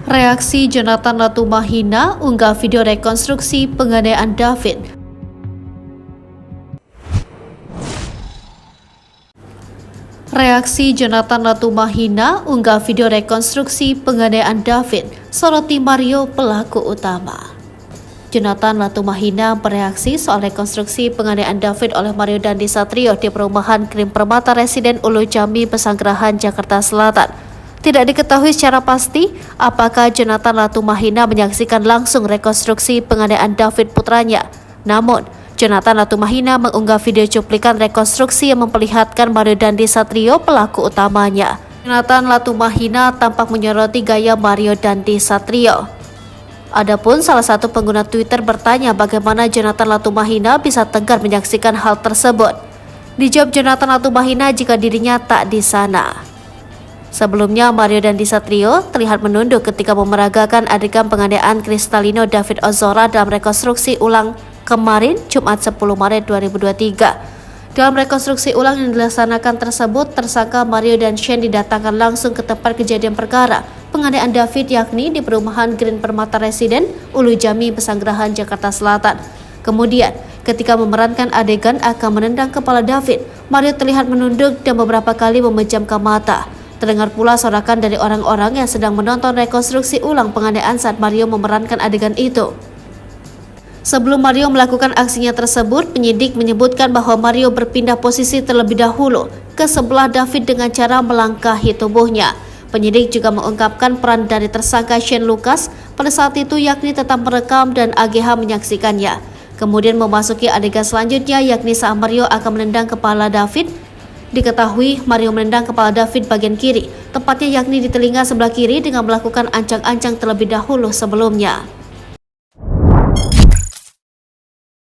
Reaksi Jonathan Latumahina unggah video rekonstruksi penganiayaan David. Reaksi Jonathan Latumahina unggah video rekonstruksi penganiayaan David, soroti Mario pelaku utama. Jonathan Latumahina bereaksi soal rekonstruksi penganiayaan David oleh Mario Dandisatrio di perumahan Green Permata Residen Ulu Jambi, Pesanggerahan, Jakarta Selatan. Tidak diketahui secara pasti apakah Jonathan Latumahina menyaksikan langsung rekonstruksi penganiayaan David putranya. Namun, Jonathan Latumahina mengunggah video cuplikan rekonstruksi yang memperlihatkan Mario Dandisatrio pelaku utamanya. Jonathan Latumahina tampak menyoroti gaya Mario Dandisatrio. Adapun salah satu pengguna Twitter bertanya bagaimana Jonathan Latumahina bisa tegar menyaksikan hal tersebut. Dijawab Jonathan Latumahina jika dirinya tak di sana. Sebelumnya, Mario Dandisatrio terlihat menunduk ketika memeragakan adegan penganiayaan Kristalino David Ozora dalam rekonstruksi ulang kemarin Jumat 10 Maret 2023. Dalam rekonstruksi ulang yang dilaksanakan tersebut, tersangka Mario dan Shane didatangkan langsung ke tempat kejadian perkara penganiayaan David, yakni di perumahan Green Permata Residen Ulu Jambi, Pesanggerahan, Jakarta Selatan. Kemudian, ketika memerankan adegan akan menendang kepala David, Mario terlihat menunduk dan beberapa kali memejamkan mata. Terdengar pula sorakan dari orang-orang yang sedang menonton rekonstruksi ulang penganiayaan saat Mario memerankan adegan itu. Sebelum Mario melakukan aksinya tersebut, penyidik menyebutkan bahwa Mario berpindah posisi terlebih dahulu ke sebelah David dengan cara melangkahi tubuhnya. Penyidik juga mengungkapkan peran dari tersangka Shane Lucas pada saat itu, yakni tetap merekam dan AGH menyaksikannya. Kemudian memasuki adegan selanjutnya, yakni saat Mario akan menendang kepala David. Diketahui Mario menendang kepala David bagian kiri, tepatnya yakni di telinga sebelah kiri dengan melakukan ancang-ancang terlebih dahulu sebelumnya.